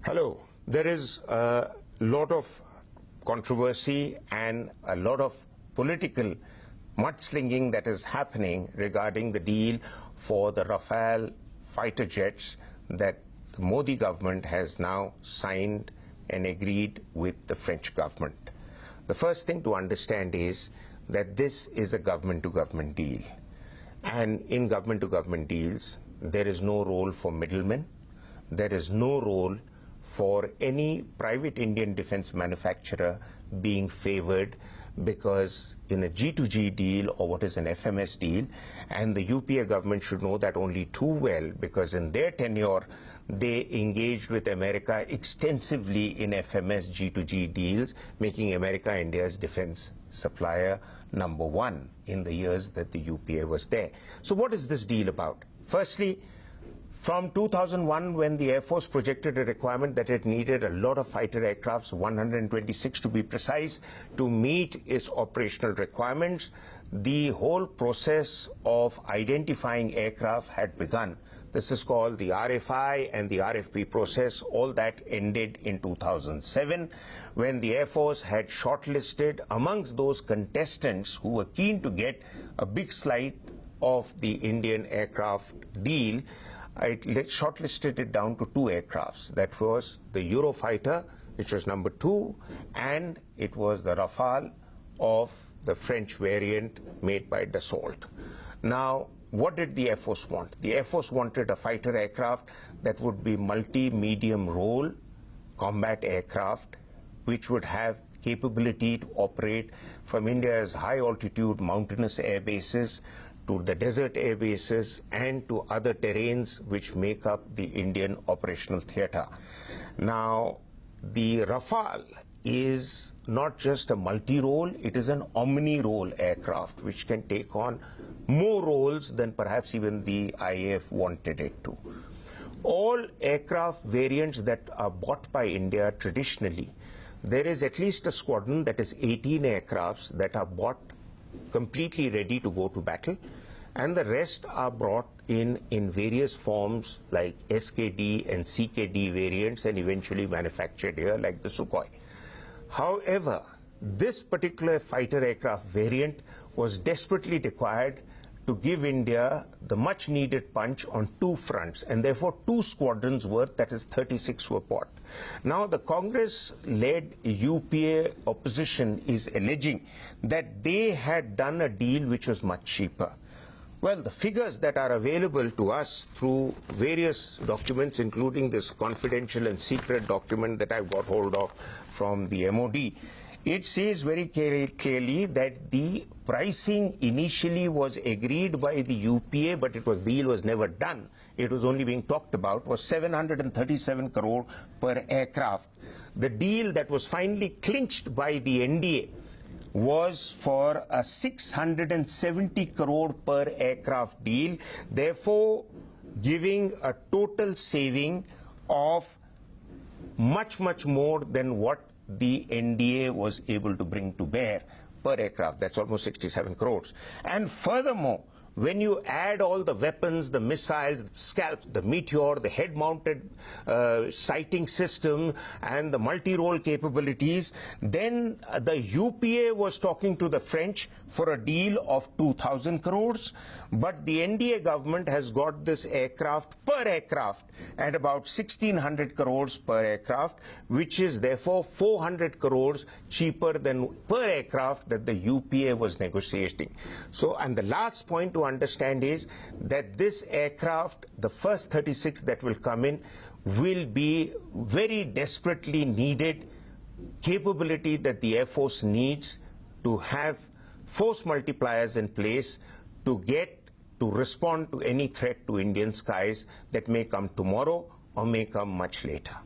Hello. There is a lot of controversy and a lot of political mudslinging that is happening regarding the deal for the Rafale fighter jets that the Modi government has now signed and agreed with the French government. The first thing to understand is that this is a government-to-government deal. And in government-to-government deals, there is no role for middlemen. There is no role for any private Indian defense manufacturer being favored, because in a G2G deal or what is an FMS deal, and the UPA government should know that only too well, because in their tenure they engaged with America extensively in FMS G2G deals, making America India's defense supplier #1 in the years that the UPA was there. So what is this deal about? Firstly, from 2001, when the Air Force projected a requirement that it needed a lot of fighter aircrafts, 126 to be precise, to meet its operational requirements, the whole process of identifying aircraft had begun. This is called the RFI and the RFP process. All that ended in 2007, when the Air Force had shortlisted amongst those contestants who were keen to get a big slice of the Indian aircraft deal. It shortlisted it down to 2 aircrafts. That was the Eurofighter, which was #2, and it was the Rafale of the French variant made by Dassault. Now, what did the Air Force want? The Air Force wanted a fighter aircraft that would be multi-medium role combat aircraft, which would have capability to operate from India's high-altitude mountainous air bases to the desert air bases and to other terrains which make up the Indian operational theatre. Now, the Rafale is not just a multi-role, it is an omni-role aircraft which can take on more roles than perhaps even the IAF wanted it to. All aircraft variants that are bought by India traditionally, there is at least a squadron, that is 18 aircrafts that are bought completely ready to go to battle, and the rest are brought in various forms like SKD and CKD variants and eventually manufactured here like the Sukhoi. However, this particular fighter aircraft variant was desperately required to give India the much needed punch on 2 fronts, and therefore 2 squadrons worth, that is 36, were bought. Now the Congress-led UPA opposition is alleging that they had done a deal which was much cheaper. Well, the figures that are available to us through various documents, including this confidential and secret document that I've got hold of from the MOD, it says very clearly that the pricing initially was agreed by the UPA, but the deal was never done. It was only being talked about, was 737 crore per aircraft. The deal that was finally clinched by the NDA was for a 670 crore per aircraft deal, therefore giving a total saving of much more than what the NDA was able to bring to bear per aircraft. That's almost 67 crores. And furthermore, when you add all the weapons, the missiles, the scalps, the Meteor, the head-mounted sighting system, and the multi-role capabilities, then the UPA was talking to the French for a deal of 2,000 crores, but the NDA government has got this aircraft per aircraft at about 1,600 crores per aircraft, which is therefore 400 crores cheaper than per aircraft that the UPA was negotiating. So, and the last point to understand is that this aircraft, the first 36 that will come in, will be very desperately needed capability that the Air Force needs to have force multipliers in place to respond to any threat to Indian skies that may come tomorrow or may come much later.